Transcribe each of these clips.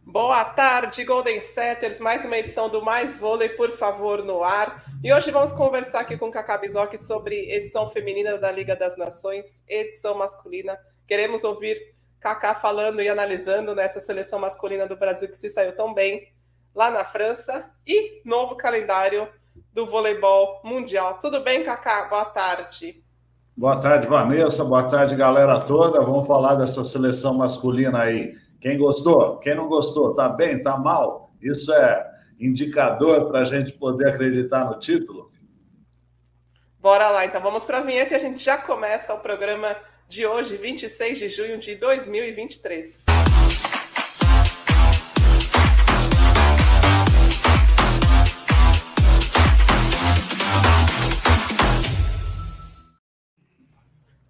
Boa tarde, Golden Setters, mais uma edição do Mais Vôlei, por favor, no ar. E hoje vamos conversar aqui com o Cacá Bizocchi sobre edição feminina da Liga das Nações, edição masculina. Queremos ouvir Cacá falando e analisando nessa seleção masculina do Brasil que se saiu tão bem lá na França e novo calendário do voleibol mundial. Tudo bem, Cacá? Boa tarde. Boa tarde, Vanessa. Boa tarde, galera toda. Vamos falar dessa seleção masculina aí. Quem gostou? Quem não gostou? Tá bem? Tá mal? Isso é indicador para a gente poder acreditar no título? Bora lá, então vamos para a vinheta e a gente já começa o programa de hoje, 26 de junho de 2023.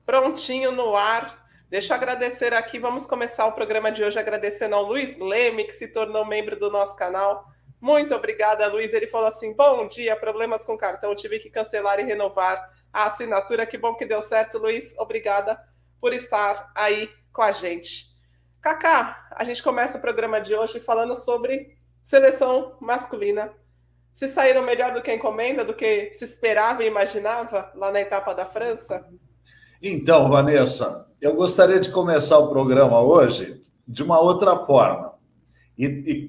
Prontinho no ar. Deixa eu agradecer aqui, vamos começar o programa de hoje agradecendo ao Luiz Leme, que se tornou membro do nosso canal. Muito obrigada, Luiz. Ele falou assim, bom dia, problemas com cartão, tive que cancelar e renovar a assinatura. Que bom que deu certo, Luiz. Obrigada por estar aí com a gente. Cacá, a gente começa o programa de hoje falando sobre seleção masculina. Se saíram melhor do que a encomenda, do que se esperava e imaginava lá na etapa da França? Então, Vanessa, eu gostaria de começar o programa hoje de uma outra forma e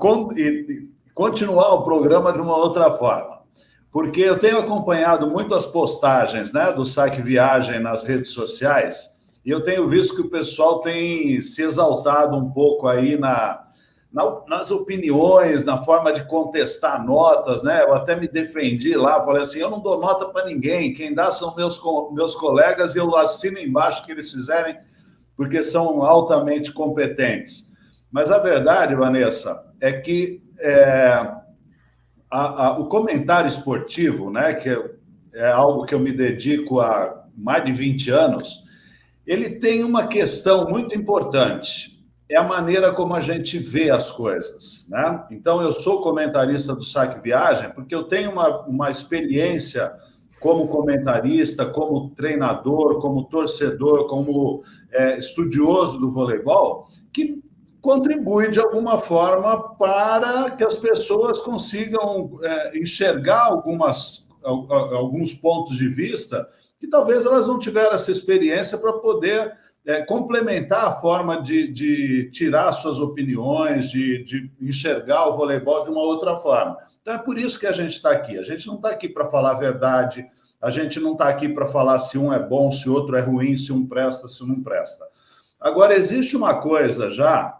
continuar o programa de uma outra forma, porque eu tenho acompanhado muito as postagens, né, do Saque Viagem nas redes sociais e eu tenho visto que o pessoal tem se exaltado um pouco aí nas opiniões, na forma de contestar notas, né? Eu até me defendi lá, falei assim, eu não dou nota para ninguém, quem dá são meus colegas e eu assino embaixo o que eles fizerem, porque são altamente competentes. Mas a verdade, Vanessa, é que o comentário esportivo, né, que é algo que eu me dedico há mais de 20 anos, ele tem uma questão muito importante, é a maneira como a gente vê as coisas, né? Então, eu sou comentarista do Saque Viagem porque eu tenho uma experiência como comentarista, como treinador, como torcedor, como estudioso do voleibol, que contribui de alguma forma para que as pessoas consigam enxergar alguns pontos de vista que talvez elas não tiveram essa experiência para poder complementar a forma de tirar suas opiniões, de enxergar o voleibol de uma outra forma. Então é por isso que a gente está aqui. A gente não está aqui para falar a verdade, a gente não está aqui para falar se um é bom, se o outro é ruim, se um presta, se não presta. Agora, existe uma coisa já,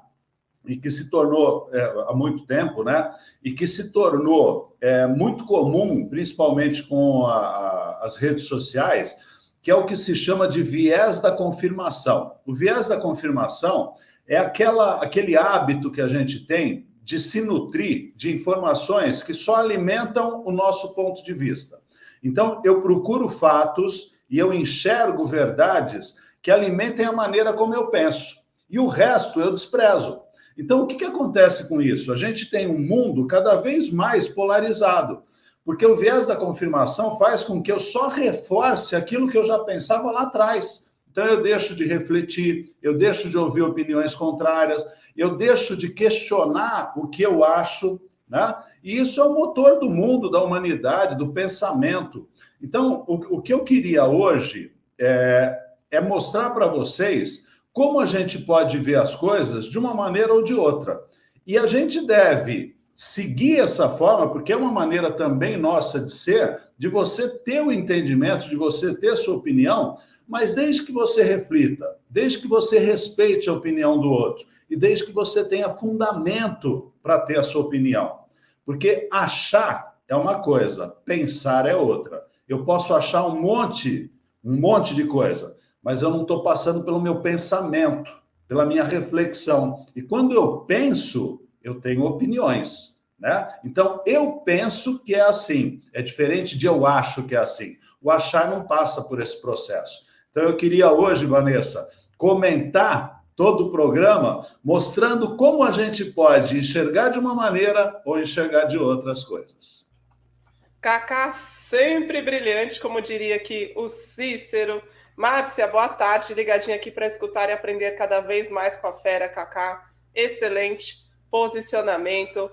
e que se tornou há muito tempo, né? E que se tornou muito comum, principalmente com as redes sociais, que é o que se chama de viés da confirmação. O viés da confirmação é aquele hábito que a gente tem de se nutrir de informações que só alimentam o nosso ponto de vista. Então, eu procuro fatos e eu enxergo verdades que alimentem a maneira como eu penso. E o resto eu desprezo. Então, o que acontece com isso? A gente tem um mundo cada vez mais polarizado, porque o viés da confirmação faz com que eu só reforce aquilo que eu já pensava lá atrás. Então, eu deixo de refletir, eu deixo de ouvir opiniões contrárias, eu deixo de questionar o que eu acho, né? E isso é o motor do mundo, da humanidade, do pensamento. Então, o que eu queria hoje é mostrar para vocês como a gente pode ver as coisas de uma maneira ou de outra. E a gente deve seguir essa forma, porque é uma maneira também nossa de ser, de você ter o entendimento, de você ter sua opinião, mas desde que você reflita, desde que você respeite a opinião do outro, e desde que você tenha fundamento para ter a sua opinião. Porque achar é uma coisa, pensar é outra. Eu posso achar um monte de coisa, mas eu não estou passando pelo meu pensamento, pela minha reflexão. E quando eu penso, eu tenho opiniões, né? Então, eu penso que é assim. É diferente de eu acho que é assim. O achar não passa por esse processo. Então, eu queria hoje, Vanessa, comentar todo o programa, mostrando como a gente pode enxergar de uma maneira ou enxergar de outras coisas. Cacá, sempre brilhante, como diria aqui o Cícero. Márcia, boa tarde, ligadinha aqui para escutar e aprender cada vez mais com a fera, Cacá. Excelente. posicionamento.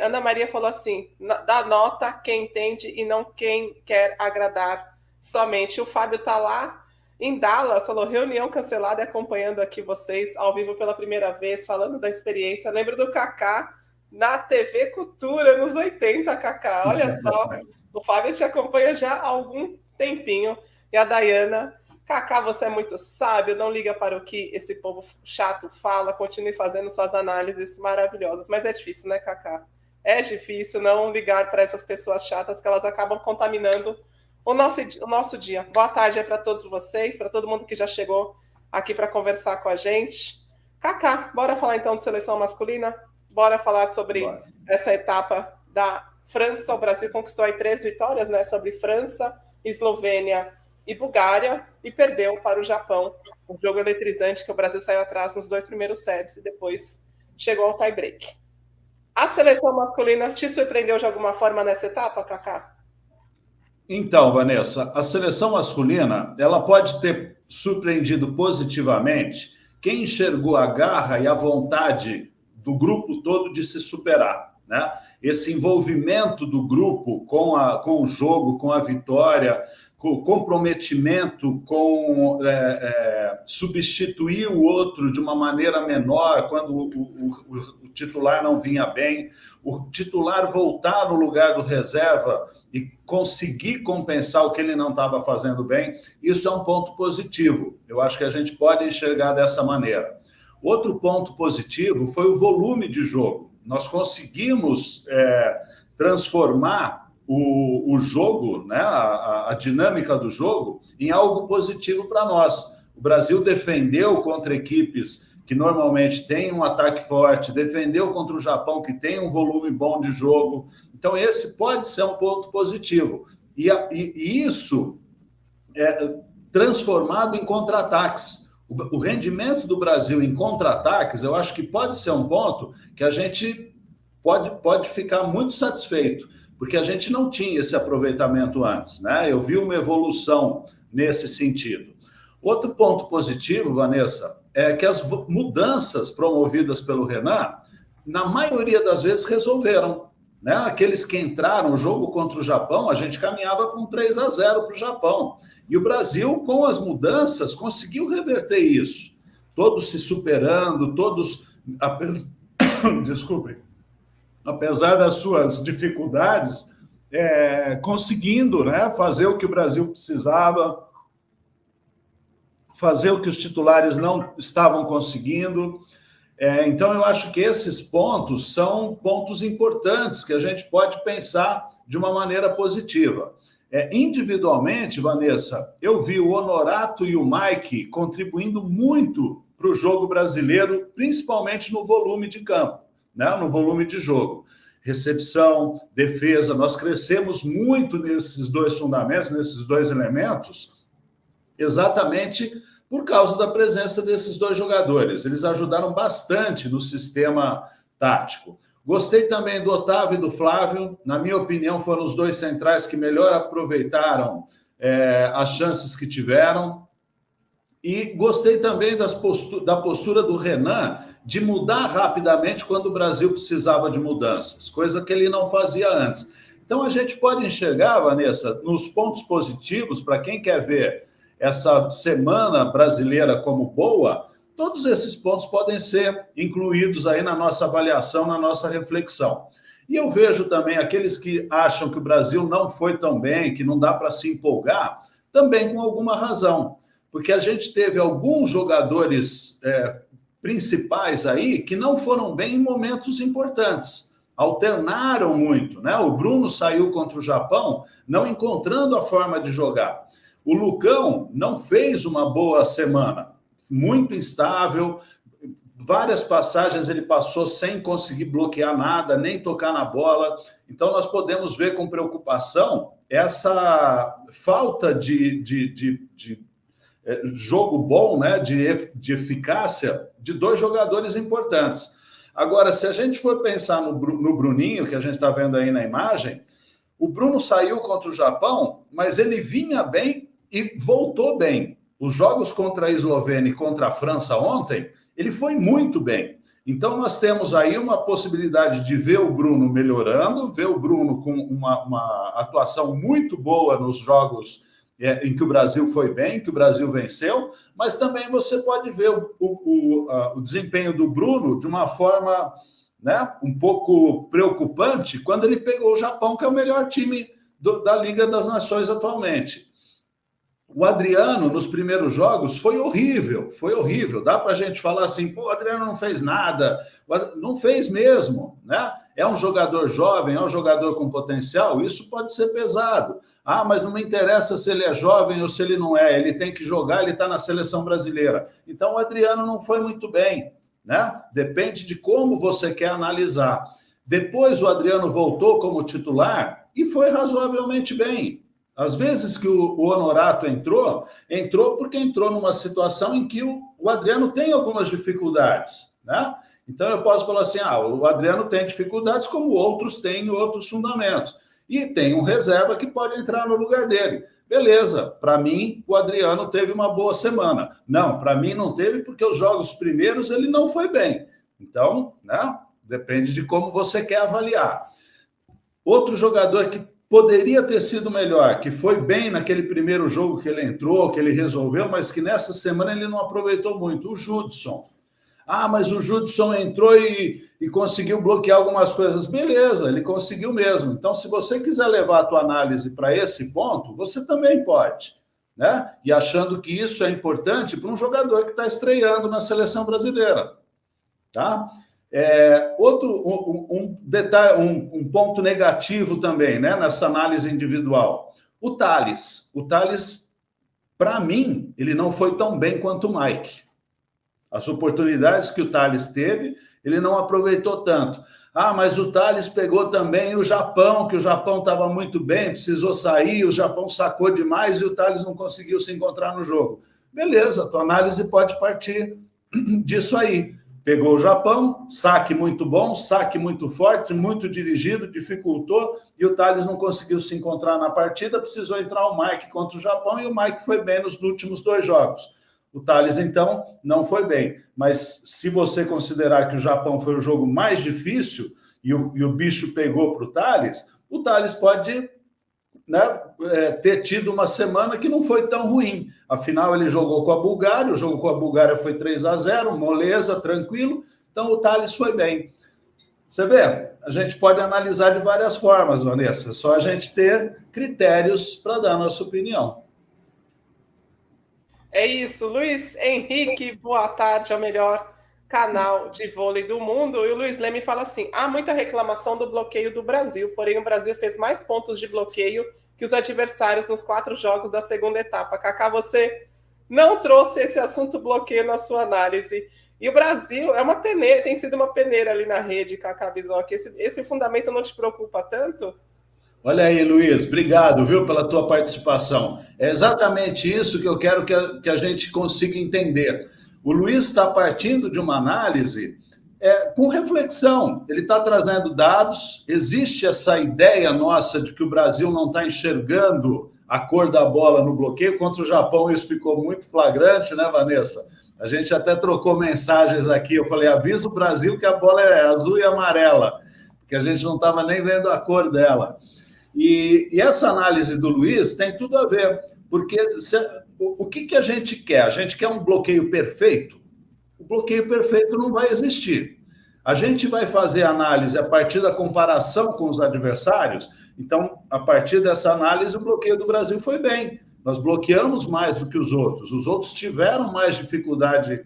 Ana Maria falou assim, dá nota quem entende e não quem quer agradar somente. O Fábio está lá em Dallas, falou, reunião cancelada, acompanhando aqui vocês ao vivo pela primeira vez, falando da experiência. Lembro do Kaká na TV Cultura, nos 80, Kaká. Olha só, o Fábio te acompanha já há algum tempinho. E a Dayana, Kaká, você é muito sábio, não liga para o que esse povo chato fala, continue fazendo suas análises maravilhosas. Mas é difícil, né, Kaká? É difícil não ligar para essas pessoas chatas, que elas acabam contaminando o nosso dia. Boa tarde para todos vocês, para todo mundo que já chegou aqui para conversar com a gente. Kaká, bora falar então de seleção masculina? Bora falar sobre essa etapa da França. O Brasil conquistou aí 3 vitórias, né? Sobre França, Eslovênia e Bulgária, e perdeu para o Japão. Um jogo eletrizante que o Brasil saiu atrás nos 2 primeiros sets e depois chegou ao tie-break. A seleção masculina te surpreendeu de alguma forma nessa etapa, Kaká? Então, Vanessa, a seleção masculina, ela pode ter surpreendido positivamente quem enxergou a garra e a vontade do grupo todo de se superar, né? Esse envolvimento do grupo com o jogo, com a vitória, com o comprometimento, com substituir o outro de uma maneira menor quando o titular não vinha bem, o titular voltar no lugar do reserva e conseguir compensar o que ele não estava fazendo bem, isso é um ponto positivo. Eu acho que a gente pode enxergar dessa maneira. Outro ponto positivo foi o volume de jogo. Nós conseguimos transformar o jogo, né, a dinâmica do jogo, em algo positivo para nós. O Brasil defendeu contra equipes que normalmente têm um ataque forte, defendeu contra o Japão, que tem um volume bom de jogo. Então, esse pode ser um ponto positivo. E isso é transformado em contra-ataques. O rendimento do Brasil em contra-ataques, eu acho que pode ser um ponto que a gente pode ficar muito satisfeito, porque a gente não tinha esse aproveitamento antes, né? Eu vi uma evolução nesse sentido. Outro ponto positivo, Vanessa, é que as mudanças promovidas pelo Renan, na maioria das vezes, resolveram, né? Aqueles que entraram no jogo contra o Japão, a gente caminhava com 3-0 para o Japão. E o Brasil, com as mudanças, conseguiu reverter isso. Todos se superando, todos... Desculpem. Apesar das suas dificuldades, conseguindo, né, fazer o que o Brasil precisava, fazer o que os titulares não estavam conseguindo. Então, eu acho que esses pontos são pontos importantes que a gente pode pensar de uma maneira positiva. Individualmente, Vanessa, eu vi o Honorato e o Mike contribuindo muito para o jogo brasileiro, principalmente no volume de campo, né? No volume de jogo. Recepção, defesa, nós crescemos muito nesses 2 fundamentos, nesses 2 elementos, exatamente por causa da presença desses 2 jogadores. Eles ajudaram bastante no sistema tático. Gostei também do Otávio e do Flávio. Na minha opinião, foram os 2 centrais que melhor aproveitaram as chances que tiveram. E gostei também da postura do Renan de mudar rapidamente quando o Brasil precisava de mudanças, coisa que ele não fazia antes. Então, a gente pode enxergar, Vanessa, nos pontos positivos, para quem quer ver essa semana brasileira como boa, todos esses pontos podem ser incluídos aí na nossa avaliação, na nossa reflexão. E eu vejo também aqueles que acham que o Brasil não foi tão bem, que não dá para se empolgar, também com alguma razão, porque a gente teve alguns jogadores principais aí que não foram bem em momentos importantes, alternaram muito, né? O Bruno saiu contra o Japão não encontrando a forma de jogar. O Lucão não fez uma boa semana, muito instável, várias passagens ele passou sem conseguir bloquear nada, nem tocar na bola. Então, nós podemos ver com preocupação essa falta de jogo bom, né, de eficácia de 2 jogadores importantes. Agora, se a gente for pensar no Bruninho, que a gente está vendo aí na imagem, o Bruno saiu contra o Japão, mas ele vinha bem e voltou bem. Os jogos contra a Eslovênia e contra a França ontem, ele foi muito bem. Então, nós temos aí uma possibilidade de ver o Bruno melhorando, ver o Bruno com uma atuação muito boa nos jogos em que o Brasil foi bem, que o Brasil venceu, mas também você pode ver o desempenho do Bruno de uma forma, né, um pouco preocupante quando ele pegou o Japão, que é o melhor time da Liga das Nações atualmente. O Adriano, nos primeiros jogos, foi horrível. Dá para a gente falar assim, pô, o Adriano não fez nada. Não fez mesmo, né? É um jogador jovem, é um jogador com potencial, isso pode ser pesado. Ah, mas não me interessa se ele é jovem ou se ele não é. Ele tem que jogar, ele está na seleção brasileira. Então, o Adriano não foi muito bem, né? Depende de como você quer analisar. Depois, o Adriano voltou como titular e foi razoavelmente bem. Às vezes que o Honorato entrou porque entrou numa situação em que o Adriano tem algumas dificuldades, né? Então eu posso falar assim, o Adriano tem dificuldades como outros têm outros fundamentos. E tem um reserva que pode entrar no lugar dele. Beleza, para mim o Adriano teve uma boa semana. Não, para mim não teve porque os jogos primeiros ele não foi bem. Então, né? Depende de como você quer avaliar. Outro jogador que poderia ter sido melhor, que foi bem naquele primeiro jogo que ele entrou, que ele resolveu, mas que nessa semana ele não aproveitou muito, o Judson. Ah, mas o Judson entrou e conseguiu bloquear algumas coisas. Beleza, ele conseguiu mesmo. Então, se você quiser levar a tua análise para esse ponto, você também pode, né? E achando que isso é importante para um jogador que está estreando na seleção brasileira, tá? Detalhe, um ponto negativo também, né, nessa análise individual. O Thales, para mim, ele não foi tão bem quanto o Mike. As oportunidades que o Thales teve, ele não aproveitou tanto. Ah, mas o Thales pegou também o Japão, que o Japão estava muito bem, precisou sair, o Japão sacou demais e o Thales não conseguiu se encontrar no jogo. Beleza, a tua análise pode partir disso aí. Pegou o Japão, saque muito bom, saque muito forte, muito dirigido, dificultou, e o Thales não conseguiu se encontrar na partida, precisou entrar o Mike contra o Japão, e o Mike foi bem nos últimos 2 jogos. O Thales, então, não foi bem. Mas se você considerar que o Japão foi o jogo mais difícil, e o bicho pegou para o Thales pode, né, ter tido uma semana que não foi tão ruim. Afinal, ele jogou com a Bulgária, o jogo com a Bulgária foi 3-0, moleza, tranquilo, então o Thales foi bem. Você vê, a gente pode analisar de várias formas, Vanessa, só a gente ter critérios para dar a nossa opinião. É isso, Luiz Henrique, boa tarde, é o melhor canal de vôlei do mundo. E o Luiz Leme fala assim: há muita reclamação do bloqueio do Brasil, porém o Brasil fez mais pontos de bloqueio que os adversários nos 4 jogos da segunda etapa. Cacá, você não trouxe esse assunto bloqueio na sua análise. E o Brasil é uma peneira, tem sido uma peneira ali na rede, Cacá Bizoc. Esse fundamento não te preocupa tanto? Olha aí, Luiz, obrigado, viu, pela tua participação. É exatamente isso que eu quero que a gente consiga entender. O Luiz está partindo de uma análise com reflexão. Ele está trazendo dados, existe essa ideia nossa de que o Brasil não está enxergando a cor da bola no bloqueio. Contra o Japão isso ficou muito flagrante, né, Vanessa? A gente até trocou mensagens aqui, eu falei, avisa o Brasil que a bola é azul e amarela, porque a gente não estava nem vendo a cor dela. E essa análise do Luiz tem tudo a ver, porque o que a gente quer? A gente quer um bloqueio perfeito? O bloqueio perfeito não vai existir. A gente vai fazer análise a partir da comparação com os adversários, então, a partir dessa análise, o bloqueio do Brasil foi bem. Nós bloqueamos mais do que os outros tiveram mais dificuldade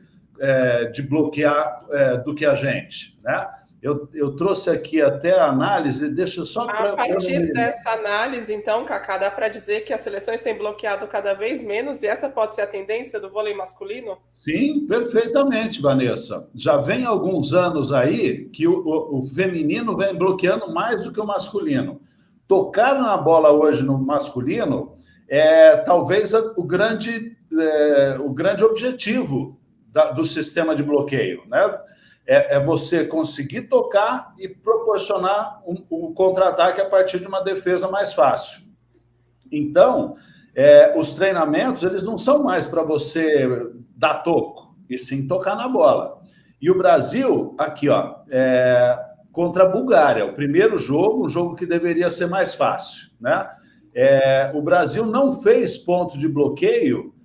de bloquear do que a gente, né? Eu trouxe aqui até a análise, deixa só para... A partir dessa análise, então, Cacá, dá para dizer que as seleções têm bloqueado cada vez menos e essa pode ser a tendência do vôlei masculino? Sim, perfeitamente, Vanessa. Já vem alguns anos aí que o feminino vem bloqueando mais do que o masculino. Tocar na bola hoje no masculino é talvez o grande objetivo do sistema de bloqueio, né? É você conseguir tocar e proporcionar um contra-ataque a partir de uma defesa mais fácil. Então, os treinamentos, eles não são mais para você dar toco, e sim tocar na bola. E o Brasil, aqui, ó, contra a Bulgária, o primeiro jogo, um jogo que deveria ser mais fácil, né? O Brasil não fez ponto de bloqueio,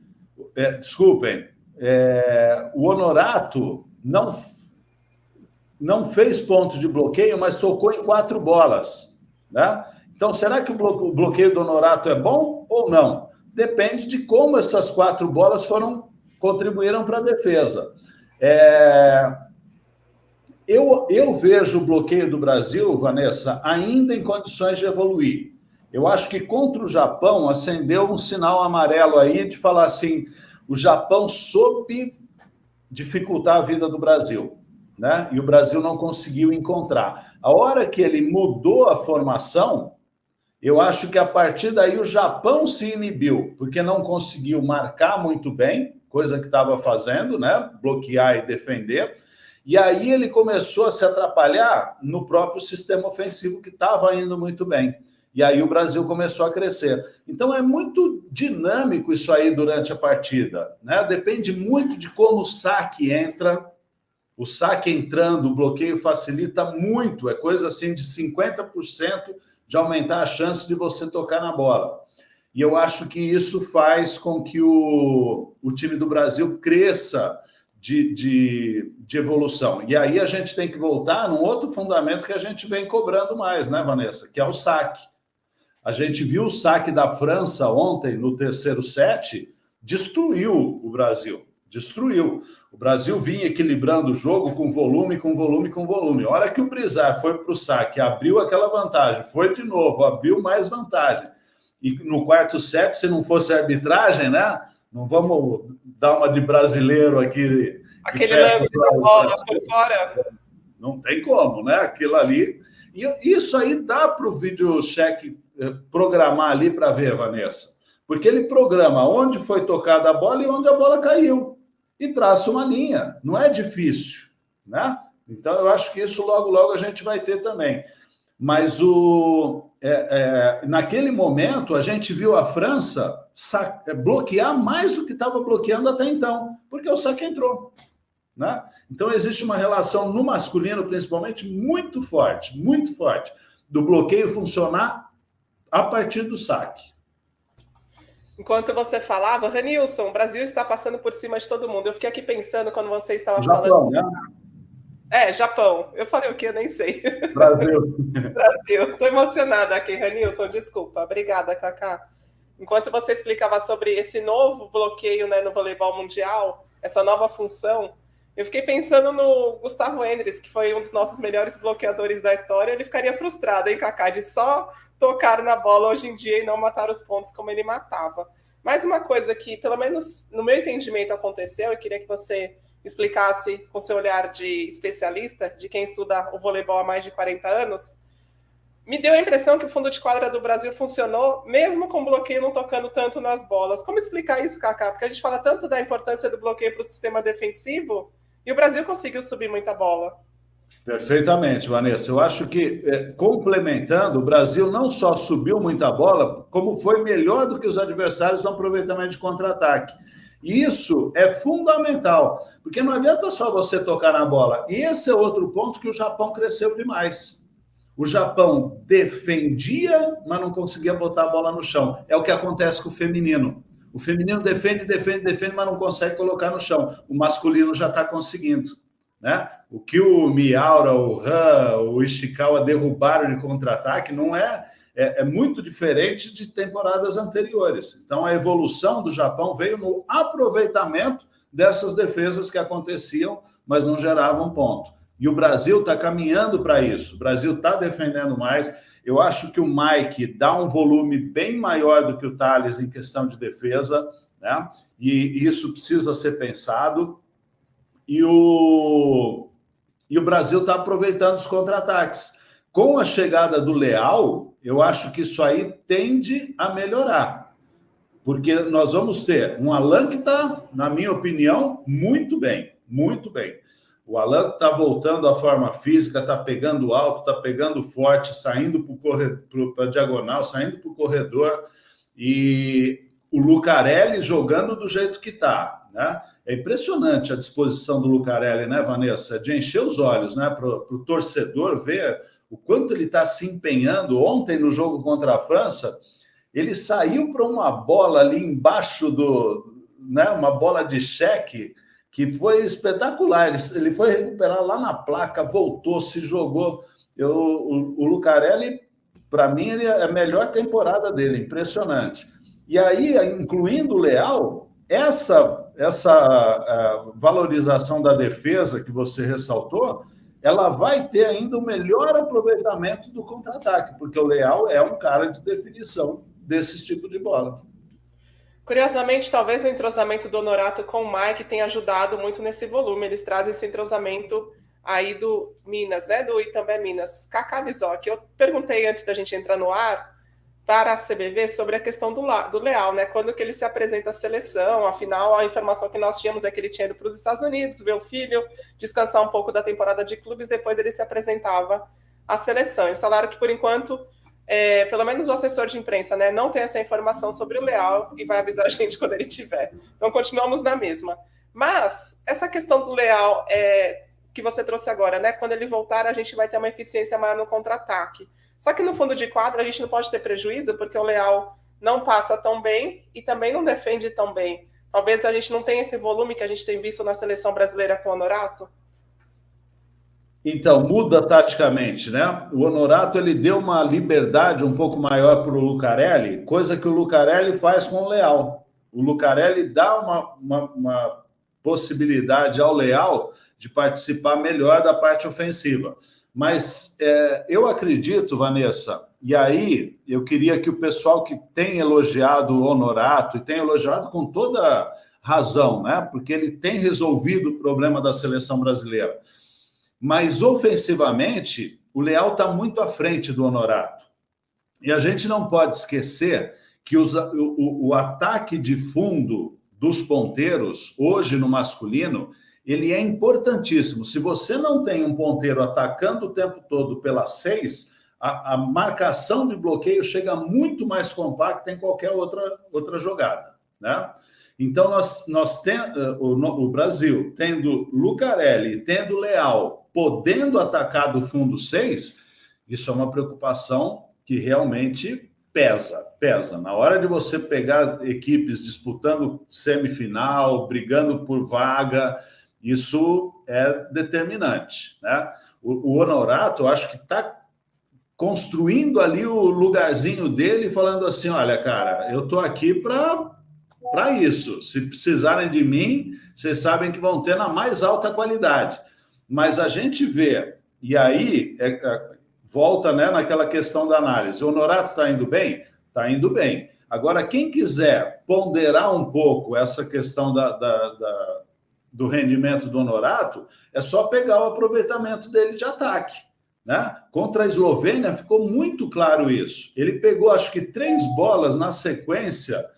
desculpem, o Honorato não fez ponto de bloqueio, mas tocou em 4 bolas, né? Então, será que o bloqueio do Honorato é bom ou não? Depende de como essas 4 bolas contribuíram para a defesa. Eu vejo o bloqueio do Brasil, Vanessa, ainda em condições de evoluir. Eu acho que contra o Japão acendeu um sinal amarelo aí de falar assim, o Japão soube dificultar a vida do Brasil, né? E o Brasil não conseguiu encontrar. A hora que ele mudou a formação, eu acho que a partir daí o Japão se inibiu, porque não conseguiu marcar muito bem, coisa que estava fazendo, né? Bloquear e defender. E aí ele começou a se atrapalhar no próprio sistema ofensivo que estava indo muito bem. E aí o Brasil começou a crescer. Então é muito dinâmico isso aí durante a partida, né? Depende muito de como o saque entra. O saque entrando, o bloqueio facilita muito. É coisa assim de 50% de aumentar a chance de você tocar na bola. E eu acho que isso faz com que o time do Brasil cresça de evolução. E aí a gente tem que voltar num outro fundamento que a gente vem cobrando mais, né, Vanessa? Que é o saque. A gente viu o saque da França ontem, no terceiro set, destruiu o Brasil. Destruiu. O Brasil vinha equilibrando o jogo com volume, com volume, com volume. A hora que o Brizard foi para o saque, abriu aquela vantagem, foi de novo, abriu mais vantagem. E no quarto set, se não fosse arbitragem, né? Não vamos dar uma de brasileiro aqui. Aquele lance da bola por fora. Não tem como, né? Aquilo ali. E isso aí dá para o videocheck programar ali para ver, Vanessa. Porque ele programa onde foi tocada a bola e onde a bola caiu. E traça uma linha. Não é difícil, né? Então, eu acho que isso logo, logo a gente vai ter também. Mas naquele momento, a gente viu a França bloquear mais do que estava bloqueando até então, porque o saque entrou, né? Então, existe uma relação no masculino, principalmente, muito forte, do bloqueio funcionar a partir do saque. Enquanto você falava, Ranilson, o Brasil está passando por cima de todo mundo. Eu fiquei aqui pensando quando você estava Japão, falando. Né? Japão. Eu falei o quê? Eu nem sei. Brasil. Brasil. Estou emocionada aqui, Ranilson. Desculpa. Obrigada, Cacá. Enquanto você explicava sobre esse novo bloqueio, né, no voleibol mundial, essa nova função, eu fiquei pensando no Gustavo Endres, que foi um dos nossos melhores bloqueadores da história. Ele ficaria frustrado, hein, Cacá, de só tocar na bola hoje em dia e não matar os pontos como ele matava. Mais uma coisa que, pelo menos no meu entendimento, aconteceu, eu queria que você explicasse com seu olhar de especialista, de quem estuda o voleibol há mais de 40 anos, me deu a impressão que o fundo de quadra do Brasil funcionou, mesmo com o bloqueio não tocando tanto nas bolas. Como explicar isso, Cacá? Porque a gente fala tanto da importância do bloqueio para o sistema defensivo e o Brasil conseguiu subir muita bola. Perfeitamente, Vanessa. Eu acho que, complementando, o Brasil não só subiu muita bola, como foi melhor do que os adversários no aproveitamento de contra-ataque. Isso é fundamental, porque não adianta só você tocar na bola. E esse é outro ponto que o Japão cresceu demais. O Japão defendia, mas não conseguia botar a bola no chão. É o que acontece com o feminino. O feminino defende, mas não consegue colocar no chão. O masculino já está conseguindo, né? O que o Miyaura, o Han, o Ishikawa derrubaram de contra-ataque não é muito diferente de temporadas anteriores. Então, a evolução do Japão veio no aproveitamento dessas defesas que aconteciam, mas não geravam ponto. E o Brasil está caminhando para isso. O Brasil está defendendo mais. Eu acho que o Mike dá um volume bem maior do que o Thales em questão de defesa, né? E isso precisa ser pensado. E o Brasil está aproveitando os contra-ataques. Com a chegada do Leal, eu acho que isso aí tende a melhorar. Porque nós vamos ter um Alan que está, na minha opinião, muito bem, muito bem. O Alan está voltando à forma física, está pegando alto, está pegando forte, saindo para a diagonal, saindo para o corredor. E o Lucarelli jogando do jeito que está, né? É impressionante a disposição do Lucarelli, né, Vanessa? De encher os olhos, né, para o torcedor ver o quanto ele está se empenhando. Ontem, no jogo contra a França, ele saiu para uma bola ali embaixo né, uma bola de cheque, que foi espetacular. Ele foi recuperar lá na placa, voltou, se jogou. O Lucarelli, para mim, ele é a melhor temporada dele, impressionante. E aí, incluindo o Leal, essa valorização da defesa que você ressaltou, ela vai ter ainda o melhor aproveitamento do contra-ataque, porque o Leal é um cara de definição desse tipo de bola. Curiosamente, talvez o entrosamento do Honorato com o Mike tenha ajudado muito nesse volume. Eles trazem esse entrosamento aí do Minas, né? Do Itambé Minas. Kaká Bizoc, eu perguntei antes da gente entrar no ar para a CBV sobre a questão do Leal, né? Quando que ele se apresenta à seleção, afinal, a informação que nós tínhamos é que ele tinha ido para os Estados Unidos, ver o filho, descansar um pouco da temporada de clubes, depois ele se apresentava à seleção. Eles falaram que, por enquanto, pelo menos o assessor de imprensa, né, não tem essa informação sobre o Leal e vai avisar a gente quando ele tiver. Então, continuamos na mesma. Mas, essa questão do Leal que você trouxe agora, né? Quando ele voltar, a gente vai ter uma eficiência maior no contra-ataque. Só que no fundo de quadra a gente não pode ter prejuízo, porque o Leal não passa tão bem e também não defende tão bem. Talvez a gente não tenha esse volume que a gente tem visto na seleção brasileira com o Honorato. Então, muda taticamente, né? O Honorato, ele deu uma liberdade um pouco maior para o Lucarelli, coisa que o Lucarelli faz com o Leal. O Lucarelli dá uma possibilidade ao Leal de participar melhor da parte ofensiva. Mas eu acredito, Vanessa, e aí eu queria que o pessoal que tem elogiado o Honorato, e tem elogiado com toda razão, né? Porque ele tem resolvido o problema da seleção brasileira. Mas ofensivamente, o Leal está muito à frente do Honorato. E a gente não pode esquecer que o ataque de fundo dos ponteiros, hoje no masculino, ele é importantíssimo. Se você não tem um ponteiro atacando o tempo todo pelas 6, a marcação de bloqueio chega muito mais compacta em qualquer outra jogada, né? Então, nós temos o Brasil tendo Lucarelli, tendo Leal, podendo atacar do fundo 6, isso é uma preocupação que realmente pesa. Na hora de você pegar equipes disputando semifinal, brigando por vaga, isso é determinante, né? O Honorato, eu acho que está construindo ali o lugarzinho dele, falando assim, olha, cara, eu estou aqui para isso. Se precisarem de mim, vocês sabem que vão ter na mais alta qualidade. Mas a gente vê, e aí volta, né, naquela questão da análise. O Honorato está indo bem? Está indo bem. Agora, quem quiser ponderar um pouco essa questão do rendimento do Honorato, é só pegar o aproveitamento dele de ataque, né? Contra a Eslovênia ficou muito claro isso. Ele pegou, acho que 3 bolas na sequência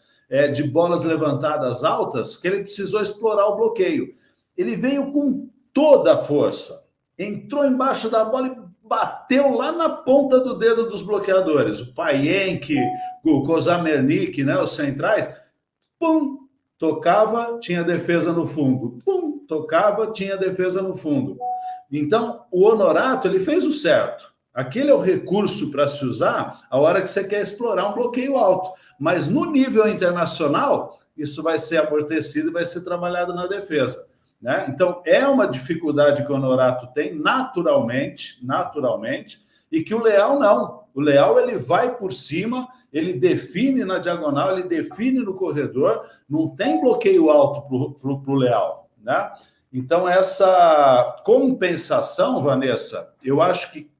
de bolas levantadas altas, que ele precisou explorar o bloqueio. Ele veio com toda a força, entrou embaixo da bola e bateu lá na ponta do dedo dos bloqueadores. O Payenque, o Kozamernik, né, os centrais, pum, tocava, tinha defesa no fundo. Pum, tocava, tinha defesa no fundo. Então, o Honorato, ele fez o certo. Aquele é o recurso para se usar a hora que você quer explorar um bloqueio alto. Mas no nível internacional, isso vai ser amortecido e vai ser trabalhado na defesa, né? Então, é uma dificuldade que o Honorato tem naturalmente, e que o Leal não. O Leal, ele vai por cima, ele define na diagonal, ele define no corredor, não tem bloqueio alto para o Leal, né? Então, essa compensação, Vanessa, eu acho que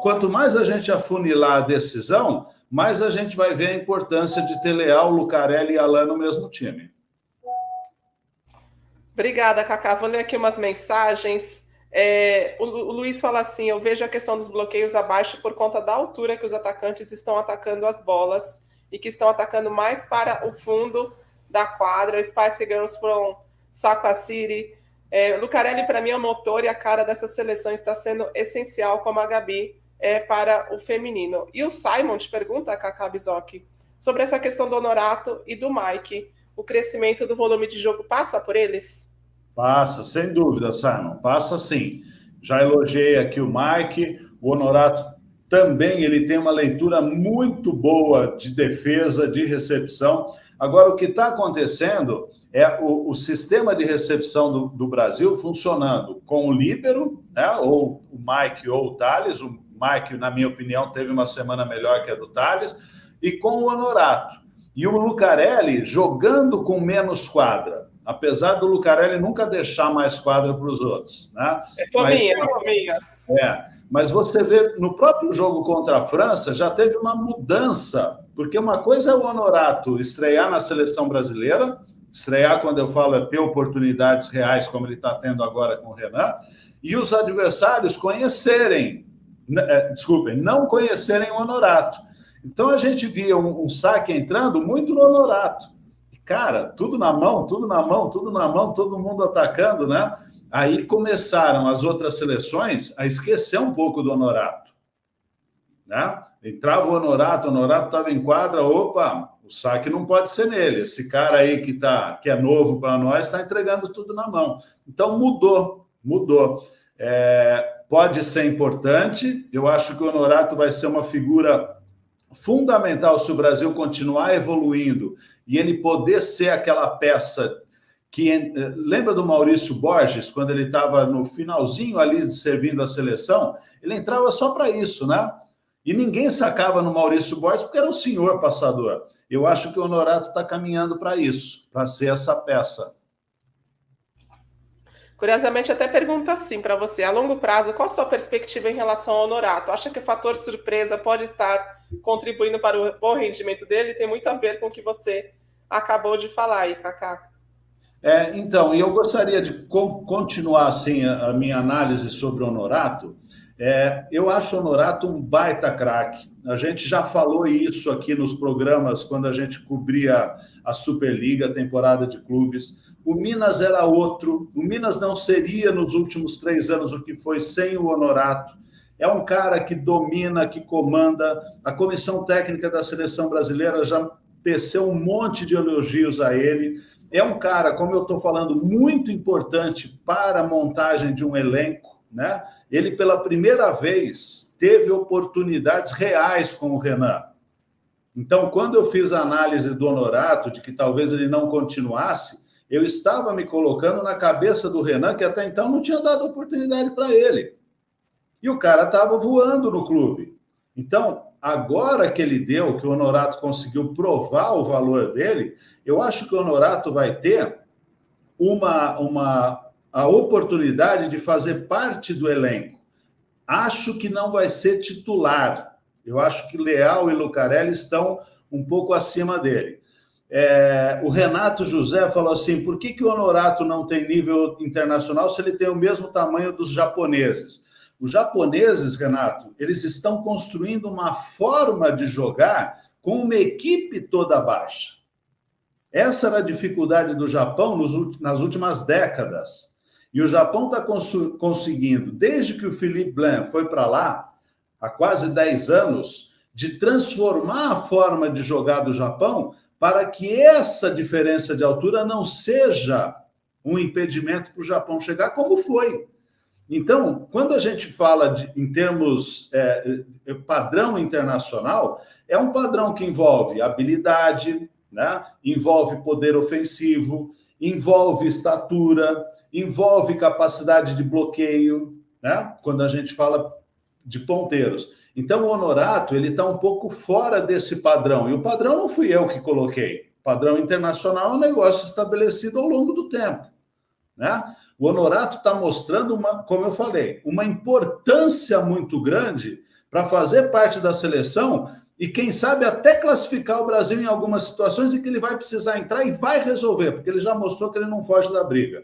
quanto mais a gente afunilar a decisão, mais a gente vai ver a importância de ter Leal, Lucarelli e Alain no mesmo time. Obrigada, Cacá. Vou ler aqui umas mensagens. O Luiz fala assim, eu vejo a questão dos bloqueios abaixo por conta da altura que os atacantes estão atacando as bolas e que estão atacando mais para o fundo da quadra. O Spice Girls from Saco City. Lucarelli, para mim, é o motor e a cara dessa seleção está sendo essencial, como a Gabi para o feminino. E o Simon te pergunta, Cacá Bizoc, sobre essa questão do Honorato e do Mike. o crescimento do volume de jogo passa por eles? Passa, sem dúvida, Simon, passa sim. Já elogiei aqui o Mike, o Honorato também, ele tem uma leitura muito boa de defesa, de recepção. Agora, o que está acontecendo é o sistema de recepção do Brasil funcionando com o líbero, né, ou o Mike ou o Thales. O Mike, na minha opinião, teve uma semana melhor que a do Thales, e com o Honorato. E o Lucarelli jogando com menos quadra, apesar do Lucarelli nunca deixar mais quadra para os outros. Né? É fominha, é fominha. Mas você vê, no próprio jogo contra a França, já teve uma mudança, porque uma coisa é o Honorato estrear na seleção brasileira, estrear, quando eu falo, é ter oportunidades reais, como ele está tendo agora com o Renan, e os adversários conhecerem, não conhecerem o Honorato. Então a gente via um saque entrando muito no Honorato. Cara, tudo na mão, tudo na mão, tudo na mão, todo mundo atacando, né? Aí começaram as outras seleções a esquecer um pouco do Honorato. Né? Entrava o Honorato estava em quadra, opa, o saque não pode ser nele. Esse cara aí que é novo para nós está entregando tudo na mão. Então mudou. Pode ser importante, eu acho que o Honorato vai ser uma figura fundamental se o Brasil continuar evoluindo e ele poder ser aquela peça que... Lembra do Maurício Borges, quando ele estava no finalzinho ali servindo a seleção? Ele entrava só para isso, né? E ninguém sacava no Maurício Borges porque era um senhor passador. Eu acho que o Honorato está caminhando para isso, para ser essa peça. Curiosamente, até pergunta assim para você, a longo prazo, qual a sua perspectiva em relação ao Honorato? Acha que o fator surpresa pode estar contribuindo para o bom rendimento dele? Tem muito a ver com o que você acabou de falar aí, Kaká. Então, eu gostaria de continuar assim a minha análise sobre o Honorato. Eu acho o Honorato um baita craque. A gente já falou isso aqui nos programas quando a gente cobria a Superliga, a temporada de clubes. O Minas era outro. O Minas não seria nos últimos 3 anos o que foi sem o Honorato. É um cara que domina, que comanda. A comissão técnica da seleção brasileira já teceu um monte de elogios a ele. É um cara, como eu estou falando, muito importante para a montagem de um elenco, né? Ele, pela primeira vez, teve oportunidades reais com o Renan. Então, quando eu fiz a análise do Honorato, de que talvez ele não continuasse, eu estava me colocando na cabeça do Renan, que até então não tinha dado oportunidade para ele. E o cara estava voando no clube. Então, agora que ele deu, que o Honorato conseguiu provar o valor dele, eu acho que o Honorato vai ter a oportunidade de fazer parte do elenco. Acho que não vai ser titular. Eu acho que Leal e Lucarelli estão um pouco acima dele. O Renato José falou assim, por que o Honorato não tem nível internacional se ele tem o mesmo tamanho dos japoneses? Os japoneses, Renato, eles estão construindo uma forma de jogar com uma equipe toda baixa. Essa era a dificuldade do Japão nas últimas décadas. E o Japão está conseguindo, desde que o Philippe Blanc foi para lá, há quase 10 anos, de transformar a forma de jogar do Japão para que essa diferença de altura não seja um impedimento para o Japão chegar, como foi. Então, quando a gente fala em termos padrão internacional, é um padrão que envolve habilidade, né? Envolve poder ofensivo, envolve estatura, envolve capacidade de bloqueio, né? Quando a gente fala de ponteiros. Então, o Honorato ele está um pouco fora desse padrão. E o padrão não fui eu que coloquei. O padrão internacional é um negócio estabelecido ao longo do tempo, né? O Honorato está mostrando, como eu falei, uma importância muito grande para fazer parte da seleção e, quem sabe, até classificar o Brasil em algumas situações em que ele vai precisar entrar e vai resolver, porque ele já mostrou que ele não foge da briga,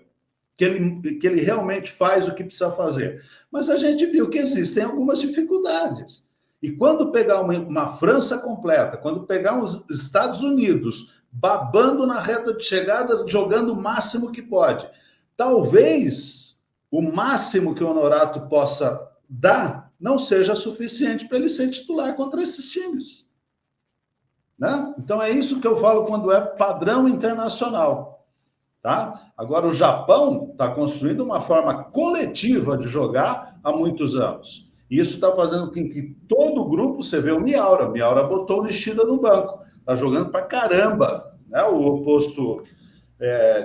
que ele realmente faz o que precisa fazer. Mas a gente viu que existem algumas dificuldades. E quando pegar uma França completa, quando pegar uns Estados Unidos babando na reta de chegada, jogando o máximo que pode, talvez o máximo que o Honorato possa dar não seja suficiente para ele ser titular contra esses times. né? Então, é isso que eu falo quando é padrão internacional. Tá? Agora, o Japão está construindo uma forma coletiva de jogar há muitos anos. Isso está fazendo com que todo o grupo, você vê o Miura botou o Nishida no banco, está jogando para caramba, né? O oposto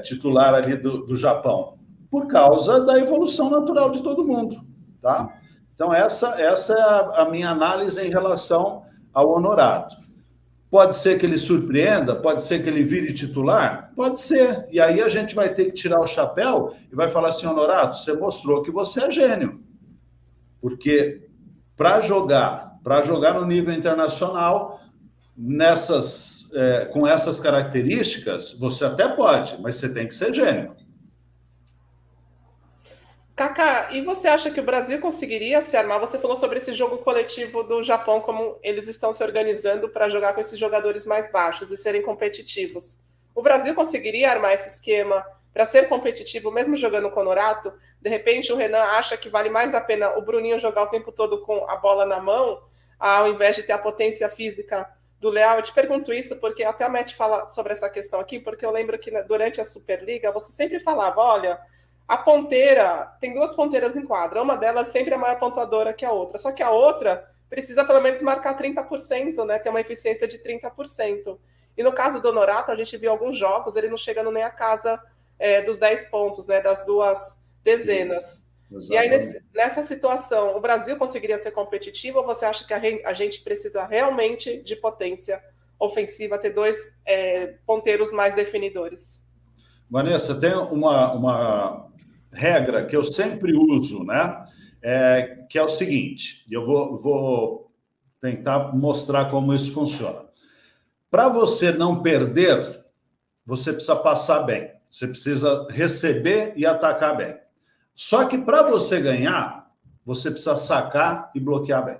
titular ali do Japão, por causa da evolução natural de todo mundo. Tá? Então, essa é a minha análise em relação ao Honorato. Pode ser que ele surpreenda, pode ser que ele vire titular? Pode ser. E aí a gente vai ter que tirar o chapéu e vai falar assim, Honorato, você mostrou que você é gênio. Porque para jogar no nível internacional, com essas características, você até pode, mas você tem que ser gênio. Kaká, e você acha que o Brasil conseguiria se armar? Você falou sobre esse jogo coletivo do Japão, como eles estão se organizando para jogar com esses jogadores mais baixos e serem competitivos. O Brasil conseguiria armar esse esquema para ser competitivo, mesmo jogando com o Honorato? De repente, o Renan acha que vale mais a pena o Bruninho jogar o tempo todo com a bola na mão, ao invés de ter a potência física do Leal? Eu te pergunto isso porque até a Matt fala sobre essa questão aqui, porque eu lembro que durante a Superliga você sempre falava, olha, a ponteira, tem duas ponteiras em quadra, uma delas sempre é maior pontuadora que a outra, só que a outra precisa pelo menos marcar 30%, né? Ter uma eficiência de 30%. E no caso do Honorato, a gente viu alguns jogos, ele não chegando nem a casa dos 10 pontos, né? Das duas dezenas. Exatamente. E aí, nessa situação, o Brasil conseguiria ser competitivo ou você acha que a gente precisa realmente de potência ofensiva, ter dois ponteiros mais definidores? Vanessa, tem uma regra que eu sempre uso, né? Que é o seguinte, eu vou tentar mostrar como isso funciona. Para você não perder, você precisa passar bem, você precisa receber e atacar bem. Só que para você ganhar, você precisa sacar e bloquear bem.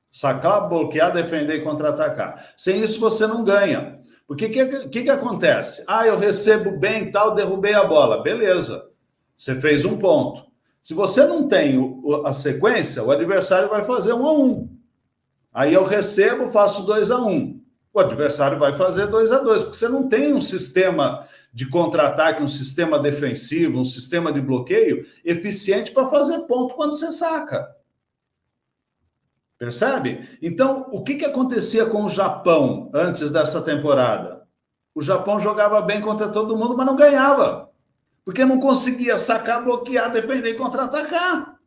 Sacar, bloquear, defender e contra-atacar. Sem isso, você não ganha. Porque o que acontece? Eu recebo bem e tal, derrubei a bola. Beleza. Você fez um ponto. Se você não tem a sequência, o adversário vai fazer 1-1. Aí eu recebo, faço 2-1. O adversário vai fazer 2-2, porque você não tem um sistema de contra-ataque, um sistema defensivo, um sistema de bloqueio eficiente para fazer ponto quando você saca. Percebe? Então, o que acontecia com o Japão antes dessa temporada? O Japão jogava bem contra todo mundo, mas não ganhava. Porque não conseguia sacar, bloquear, defender e contra-atacar.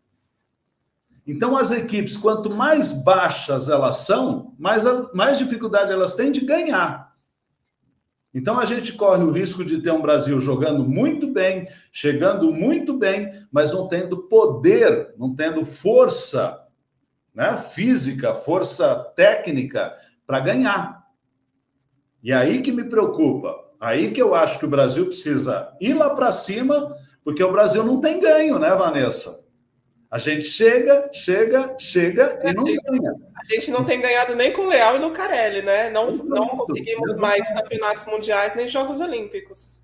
Então, as equipes, quanto mais baixas elas são, mais dificuldade elas têm de ganhar. Então, a gente corre o risco de ter um Brasil jogando muito bem, chegando muito bem, mas não tendo poder, não tendo força, né, física, força técnica para ganhar. E aí que me preocupa. Aí que eu acho que o Brasil precisa ir lá para cima, porque o Brasil não tem ganho, né, Vanessa? A gente chega e não ganha. A gente não tem ganhado nem com o Leal e no Carelli, né? Não conseguimos mais campeonatos mundiais nem Jogos Olímpicos.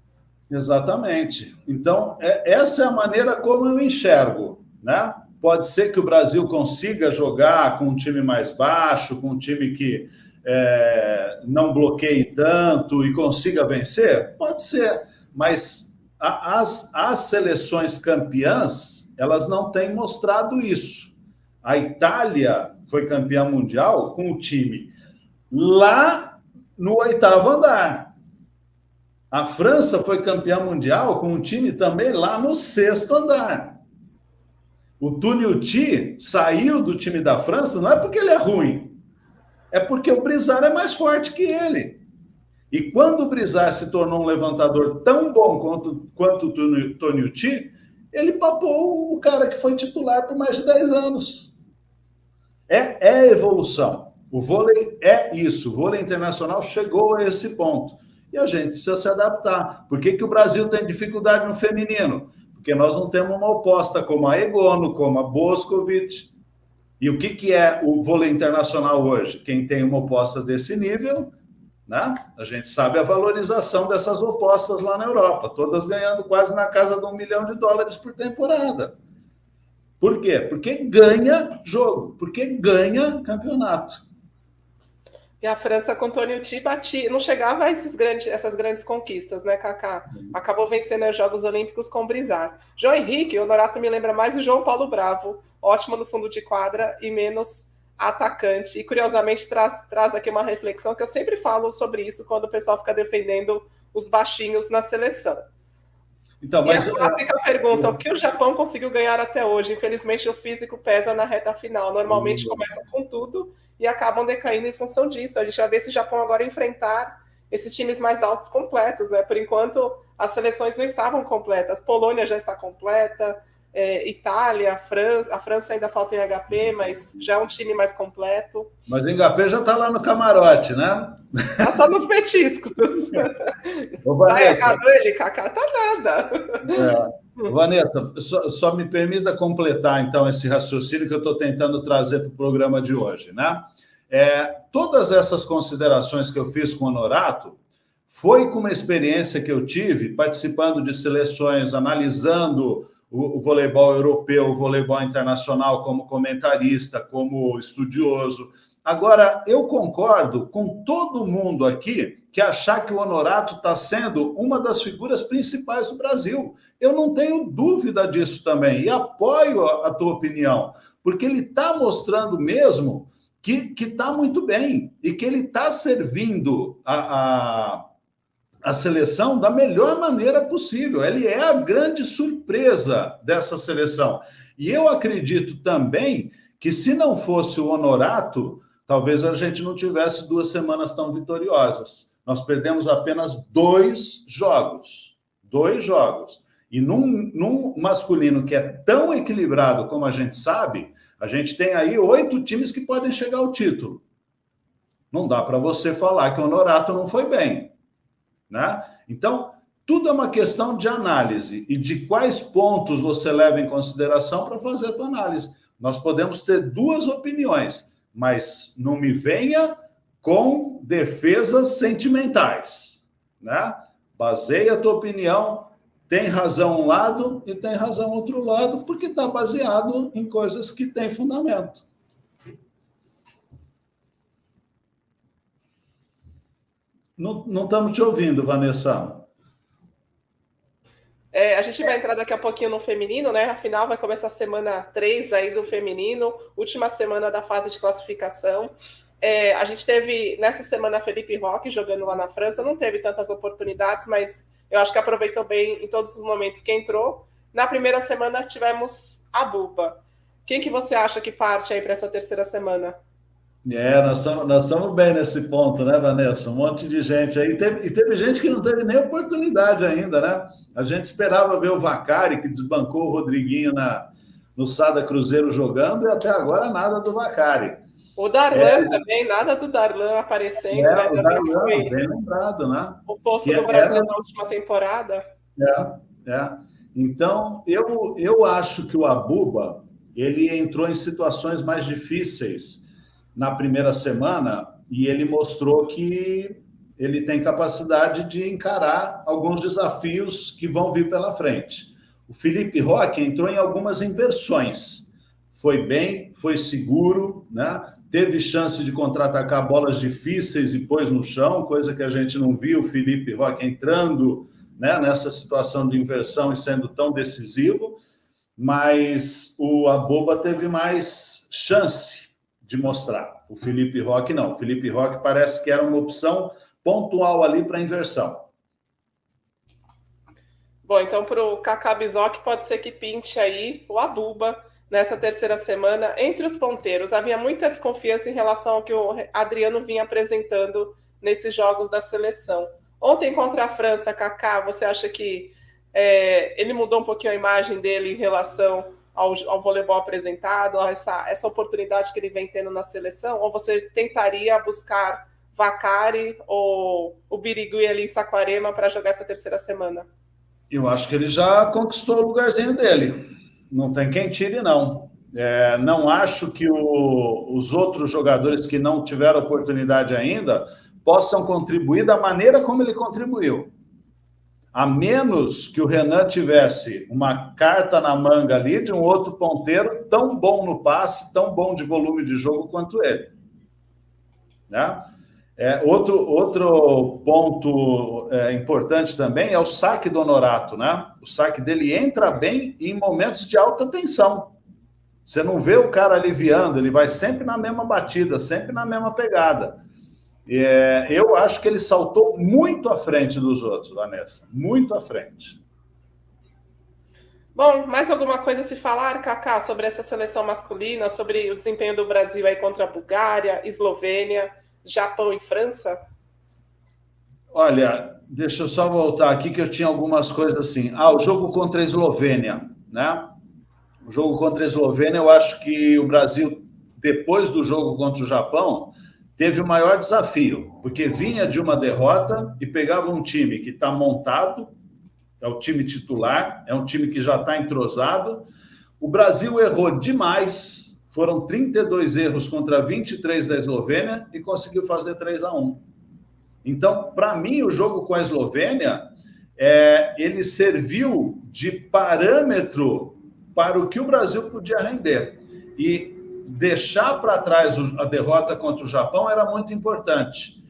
Exatamente. Então, essa é a maneira como eu enxergo, né? Pode ser que o Brasil consiga jogar com um time mais baixo, com um time que não bloqueie tanto e consiga vencer? Pode ser, mas as seleções campeãs, elas não têm mostrado isso. A Itália foi campeã mundial com o time lá no 8º andar. A França foi campeã mundial com um time também lá no 6º andar. O Tuiuti saiu do time da França, não é porque ele é ruim, é porque o Brizard é mais forte que ele. E quando o Brizard se tornou um levantador tão bom quanto o Tuiuti, ele papou o cara que foi titular por mais de 10 anos. É evolução. O vôlei é isso. O vôlei internacional chegou a esse ponto. E a gente precisa se adaptar. Por que o Brasil tem dificuldade no feminino? Porque nós não temos uma oposta como a Egono, como a Boskovic. E o que é o vôlei internacional hoje? Quem tem uma oposta desse nível, né? A gente sabe a valorização dessas opostas lá na Europa, todas ganhando quase na casa de $1 milhão por temporada. Por quê? Porque ganha jogo, porque ganha campeonato. E a França com Tony Uti não chegava a essas grandes conquistas, né, Kaká? Acabou vencendo os Jogos Olímpicos com o Brizard. João Henrique, o Honorato me lembra mais o João Paulo Bravo, ótimo no fundo de quadra e menos atacante. E curiosamente traz aqui uma reflexão que eu sempre falo sobre isso quando o pessoal fica defendendo os baixinhos na seleção. Então, mas e a clássica pergunta, o que o Japão conseguiu ganhar até hoje? Infelizmente o físico pesa na reta final. Normalmente começam com tudo e acabam decaindo em função disso. A gente vai ver se o Japão agora enfrentar esses times mais altos completos, né? Por enquanto, as seleções não estavam completas. Polônia já está completa, Itália, a França ainda falta em HP, mas já é um time mais completo. Mas o HP já está lá no camarote, né? Está só nos petiscos. Tá errado ele, Kaká? Tá nada. Vanessa, só me permita completar, então, esse raciocínio que eu estou tentando trazer para o programa de hoje, né? Todas essas considerações que eu fiz com o Honorato foi com uma experiência que eu tive participando de seleções, analisando o voleibol europeu, o voleibol internacional como comentarista, como estudioso. Agora, eu concordo com todo mundo aqui que achar que o Honorato está sendo uma das figuras principais do Brasil. Eu não tenho dúvida disso também, e apoio a tua opinião, porque ele está mostrando mesmo que está muito bem, e que ele está servindo a seleção da melhor maneira possível. Ele é a grande surpresa dessa seleção. E eu acredito também que, se não fosse o Honorato, talvez a gente não tivesse 2 semanas tão vitoriosas. Nós perdemos apenas 2 jogos. 2 jogos. E num masculino que é tão equilibrado como a gente sabe, a gente tem aí 8 times que podem chegar ao título. Não dá para você falar que o Honorato não foi bem, né? Então, tudo é uma questão de análise e de quais pontos você leva em consideração para fazer a tua análise. Nós podemos ter 2 opiniões, mas não me venha com defesas sentimentais, né? Baseia a tua opinião, tem razão um lado e tem razão outro lado, porque está baseado em coisas que têm fundamento. Não estamos te ouvindo, Vanessa. A gente vai entrar daqui a pouquinho no feminino, né? Afinal, vai começar a semana 3 aí do feminino, última semana da fase de classificação. A gente teve, nessa semana, Felipe Roque jogando lá na França, não teve tantas oportunidades, mas eu acho que aproveitou bem em todos os momentos que entrou. Na primeira semana, tivemos a Buba. Quem que você acha que parte aí para essa terceira semana? Nós estamos bem nesse ponto, né, Vanessa? Um monte de gente aí. E teve gente que não teve nem oportunidade ainda, né? A gente esperava ver o Vacari, que desbancou o Rodriguinho no Sada Cruzeiro jogando, e até agora nada do Vacari. O Darlan também, nada do Darlan aparecendo, né? O Darlan, foi bem lembrado, né? O posto do Brasil na última temporada. Então, eu acho que o Abuba, ele entrou em situações mais difíceis na primeira semana, e ele mostrou que ele tem capacidade de encarar alguns desafios que vão vir pela frente. O Felipe Roque entrou em algumas inversões. Foi bem, foi seguro, né? Teve chance de contra-atacar bolas difíceis e pôs no chão, coisa que a gente não viu o Felipe Roque entrando, né, nessa situação de inversão e sendo tão decisivo, mas o Abuba teve mais chance de mostrar. O Felipe Roque não. O Felipe Roque parece que era uma opção pontual ali para inversão. Bom, então para o Kaká Bizoc pode ser que pinte aí o Abuba nessa terceira semana entre os ponteiros. Havia muita desconfiança em relação ao que o Adriano vinha apresentando nesses jogos da seleção. Ontem contra a França, Kaká, você acha que ele mudou um pouquinho a imagem dele em relação ao voleibol apresentado, a essa oportunidade que ele vem tendo na seleção? Ou você tentaria buscar Vacari ou o Birigui ali em Saquarema para jogar essa terceira semana? Eu acho que ele já conquistou o lugarzinho dele. Não tem quem tire, não. Não acho que os outros jogadores que não tiveram oportunidade ainda possam contribuir da maneira como ele contribuiu. A menos que o Renan tivesse uma carta na manga ali de um outro ponteiro tão bom no passe, tão bom de volume de jogo quanto ele, né? Outro ponto importante também é o saque do Honorato, né? O saque dele entra bem em momentos de alta tensão. Você não vê o cara aliviando, ele vai sempre na mesma batida, sempre na mesma pegada. Eu acho que ele saltou muito à frente dos outros, Vanessa, muito à frente. Bom, mais alguma coisa a se falar, Kaká, sobre essa seleção masculina, sobre o desempenho do Brasil aí contra a Bulgária, Eslovênia, Japão e França? Olha, deixa eu só voltar aqui que eu tinha algumas coisas assim. O jogo contra a Eslovênia, né? O jogo contra a Eslovênia, eu acho que o Brasil, depois do jogo contra o Japão, teve o maior desafio, porque vinha de uma derrota e pegava um time que está montado, é o time titular, é um time que já está entrosado. O Brasil errou demais, foram 32 erros contra 23 da Eslovênia e conseguiu fazer 3-1. Então, para mim, o jogo com a Eslovênia, ele serviu de parâmetro para o que o Brasil podia render. E deixar para trás a derrota contra o Japão era muito importante.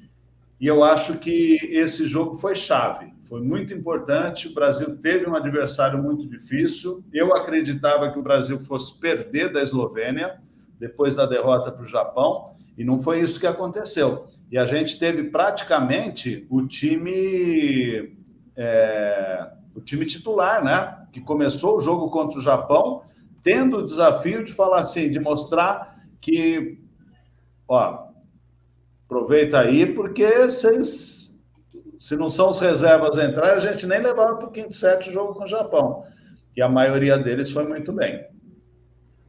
E eu acho que esse jogo foi chave, foi muito importante. O Brasil teve um adversário muito difícil. Eu acreditava que o Brasil fosse perder da Eslovênia depois da derrota para o Japão, e não foi isso que aconteceu. E a gente teve praticamente o time titular, né? Que começou o jogo contra o Japão, tendo o desafio de falar assim, de mostrar que, aproveita aí, porque vocês, se não são os reservas entrar, a gente nem levava para o quinto set o jogo com o Japão. E a maioria deles foi muito bem.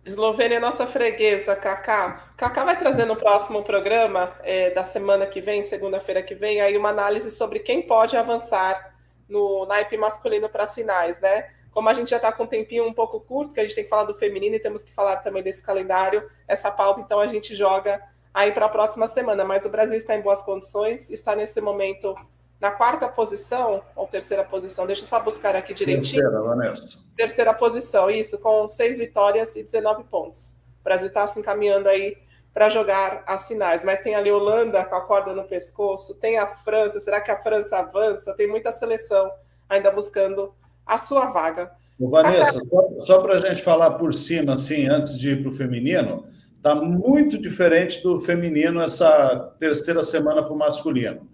Eslovênia é nossa freguesa, Kaká. Kaká vai trazer no próximo programa da semana que vem, segunda-feira que vem, aí uma análise sobre quem pode avançar no naipe masculino para as finais, né? Como a gente já está com um tempinho um pouco curto, que a gente tem que falar do feminino e temos que falar também desse calendário, essa pauta, então a gente joga aí para a próxima semana. Mas o Brasil está em boas condições, está nesse momento na quarta posição, ou terceira posição, deixa eu só buscar aqui direitinho. Terceira, Vanessa. Terceira posição, isso, com 6 vitórias e 19 pontos. O Brasil está se encaminhando aí para jogar as finais, mas tem ali a Holanda com a corda no pescoço, tem a França, será que a França avança? Tem muita seleção ainda buscando a sua vaga. Vanessa, só para a gente falar por cima, assim, antes de ir para o feminino, está muito diferente do feminino essa terceira semana para o masculino.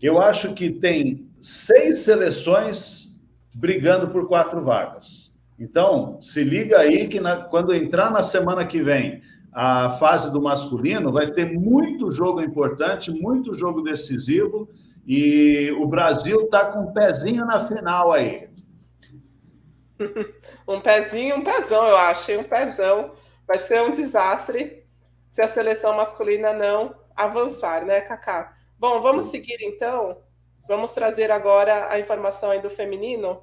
Eu acho que tem 6 seleções brigando por 4 vagas. Então, se liga aí que quando entrar na semana que vem a fase do masculino, vai ter muito jogo importante, muito jogo decisivo, e o Brasil está com um pezinho na final aí. Um pezinho, um pezão, eu acho, um pezão. Vai ser um desastre se a seleção masculina não avançar, né, Kaká? Bom, vamos seguir então. Vamos trazer agora a informação aí do feminino.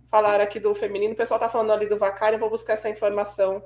Falar aqui do feminino. O pessoal está falando ali do Vaccari, eu vou buscar essa informação